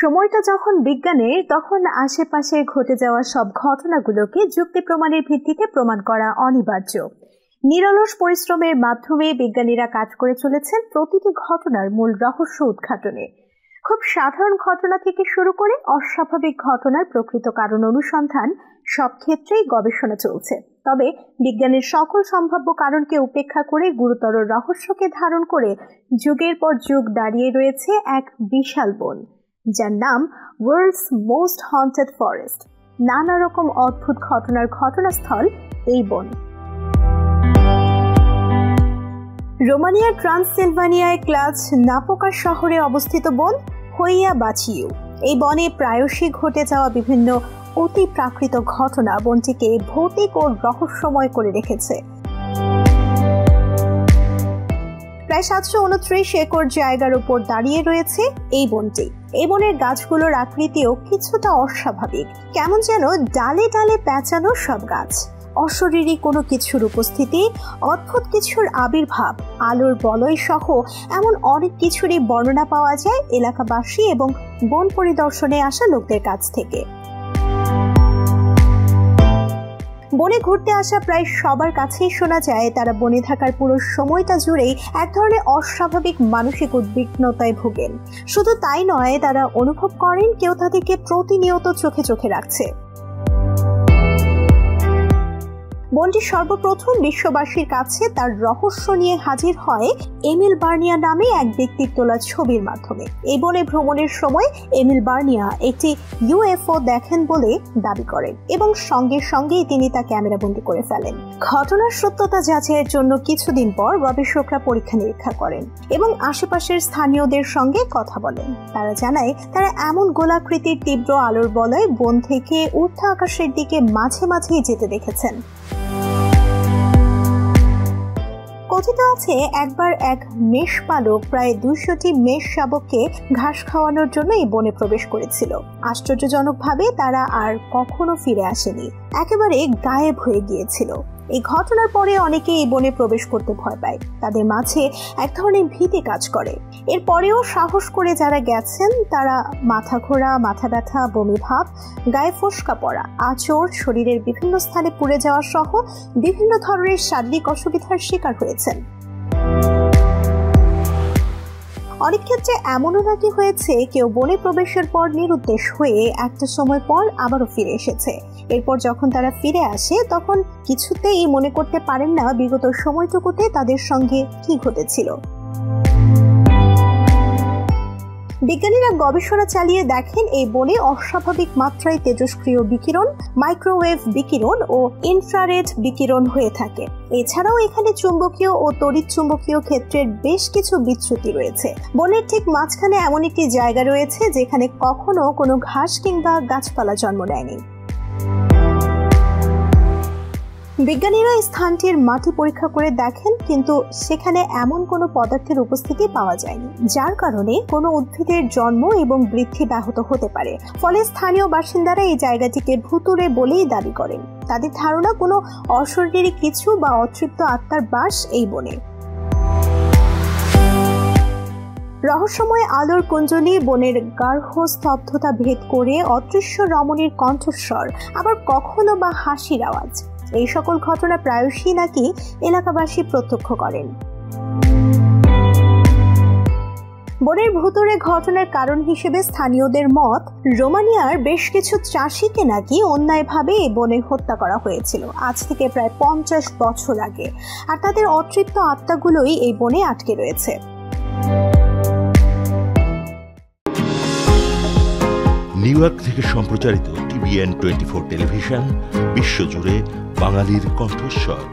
সময়টা যখন বিজ্ঞানের, তখন আশেপাশে ঘটে যাওয়া সব ঘটনাগুলোকে যুক্তি প্রমাণের ভিত্তিতে প্রমাণ করা অনিবার্য। নিরলস পরিশ্রমের মাধ্যমে বিজ্ঞানীরা কাজ করে চলেছেন প্রতিটি ঘটনার মূল রহস্য উদ্ঘাটনে। খুব সাধারণ ঘটনা থেকে শুরু করে অস্বাভাবিক ঘটনার প্রকৃত কারণ অনুসন্ধান, সব ক্ষেত্রেই গবেষণা চলছে। তবে বিজ্ঞানের সকল সম্ভাব্য কারণকে উপেক্ষা করে গুরুতর রহস্যকে ধারণ করে যুগের পর যুগ দাঁড়িয়ে রয়েছে এক বিশাল বন, যার নাম ওয়ার্ল্ডস মোস্ট হন্টেড ফরেস্ট। নানা রকম অদ্ভুত ঘটনার ঘটনাস্থল এই বন। রোমানিয়ার ট্রান্সিলভানিয়ায় ক্লাজ নাপোকা শহরে অবস্থিত বন হইয়া বাচিউ। এই বনে প্রায়শই ঘটে যাওয়া বিভিন্ন অতি প্রাকৃত ঘটনা বনটিকে ভৌতিক ও রহস্যময় করে রেখেছে। প্রায় 729 একর জায়গার উপর দাঁড়িয়ে রয়েছে এই বনটি। এই বনের গাছগুলোর আকৃতিও কিছুটা অস্বাভাবিক, কেমন যেন ডালে ডালে পেঁচানো সব গাছ, অশরীরী কোনো কিছুর উপস্থিতি, অদ্ভুত কিছুর আবির্ভাব, আলোর বলয় সহ এমন অনেক কিছুরই বর্ণনা পাওয়া যায় এলাকাবাসী এবং বন পরিদর্শনে আসা লোকদের কাছ থেকে। বনে ঘুরতে আসা প্রায় সবার কাছেই শোনা যায় তারা বনে থাকার পুরো সময়টা জুড়েই এক ধরনের অস্বাভাবিক মানসিক উদ্বিগ্নতায় ভোগেন। শুধু তাই নয়, তারা অনুভব করেন কেউ তাদেরকে প্রতিনিয়ত চোখে চোখে রাখছে। বনটি সর্বপ্রথম বিশ্ববাসীর কাছে তার রহস্য নিয়ে হাজির হয় এমিল বার্নিয়া নামে এক ব্যক্তির তোলা ছবির মাধ্যমে। এই বনে ভ্রমণের সময় এমিল বার্নিয়া একটি ইউএফও দেখেন বলে দাবি করেন এবং সঙ্গে সঙ্গেই তিনি তা ক্যামেরাবন্দি করে ফেলেন। ঘটনার সত্যতা যাচাইয়ের জন্য কিছুদিন পর গবেষকরা পরীক্ষা নিরীক্ষা করেন এবং আশেপাশের স্থানীয়দের সঙ্গে কথা বলেন। তারা জানায় তারা এমন গোলাকৃতির তীব্র আলোর বলয় বন থেকে ঊর্ধ্ব আকাশের দিকে মাঝে মাঝেই যেতে দেখেছেন। কথিত আছে একবার এক মেষ পালক প্রায় 200টি মেষ শাবককে ঘাস খাওয়ানোর জন্য এই বনে প্রবেশ করেছিল। আশ্চর্যজনকভাবে তারা আর কখনো ফিরে আসেনি, একেবারে গায়েব হয়ে গিয়েছিল। এই ঘটনার পরে অনেকে এই বনে প্রবেশ করতে ভয় পায়, তাদের মাঝে এক ধরনের ভীতি কাজ করে। এরপরেও সাহস করে যারা গেছেন তারা মাথা ঘোরা, মাথা ব্যথা, বমি ভাব, গায়ে ফোস্কা পড়া, আঁচড়, শরীরের বিভিন্ন স্থানে পুড়ে যাওয়া সহ বিভিন্ন ধরনের শারীরিক অসুবিধার শিকার হয়েছেন। অনেক ক্ষেত্রে এমনও নাকি হয়েছে কেউ বনে প্রবেশের পর নিরুদ্দেশ হয়ে একটা সময় পর আবারও ফিরে এসেছে। এরপর যখন তারা ফিরে আসে তখন কিছুতেই মনে করতে পারেন না বিগত সময়টুকুতে তাদের সঙ্গে কি ঘটেছিল। বিজ্ঞানীরা গবেষণা চালিয়ে দেখেন এই বনে অস্বাভাবিক মাত্রায় তেজস্ক্রিয় বিকিরণ, মাইক্রোওয়েভ বিকিরণ ও ইনফ্রারেড বিকিরণ হয়ে থাকে। এছাড়াও এখানে চুম্বকীয় ও তড়িৎ চুম্বকীয় ক্ষেত্রের বেশ কিছু বিচ্যুতি রয়েছে। বনের ঠিক মাঝখানে এমন একটি জায়গা রয়েছে যেখানে কখনো কোনো ঘাস কিংবা গাছপালা জন্ম নেয়নি। বিজ্ঞানীরা স্থানটির মাটি পরীক্ষা করে দেখেন, কিন্তু সেখানে এমন কোনো পদার্থের উপস্থিতি পাওয়া যায়নি যার কারণে কোনো উদ্ভিদের জন্ম এবং বৃদ্ধি ব্যাহত হতে পারে। ফলে স্থানীয় বাসিন্দারা এই জায়গাটিকে ভুতুড়ে বলেই দাবি করেন। তাদের ধারণা কোনো অশরীরী কিছু বা অতৃপ্ত আত্মার বাস এই বনে। রহস্যময় আলোর কুঞ্জলি, বনের গাঢ় স্তব্ধতা ভেদ করে অদৃশ্য রমণীর কণ্ঠস্বর, আবার কখনো বা হাসির আওয়াজ, এই সকল ঘটনা প্রায়শই নাকি এলাকাবাসী প্রত্যক্ষ করেন। বনের ভুতুড়ে ঘটনার কারণ হিসেবে স্থানীয়দের মত, রোমানিয়ার বেশ কিছু চাষিকে নাকি অন্যায়ভাবে এই বনে হত্যা করা হয়েছিল আজ থেকে প্রায় 50 বছর আগে, আর তাদের অতৃপ্ত আত্মাগুলোই এই বনে আটকে রয়েছে। নিউ ইয়র্ক থেকে সম্প্রচারিত TVN 24 টেলিভিশন, বিশ্বজুড়ে বাঙালির কণ্ঠস্বর।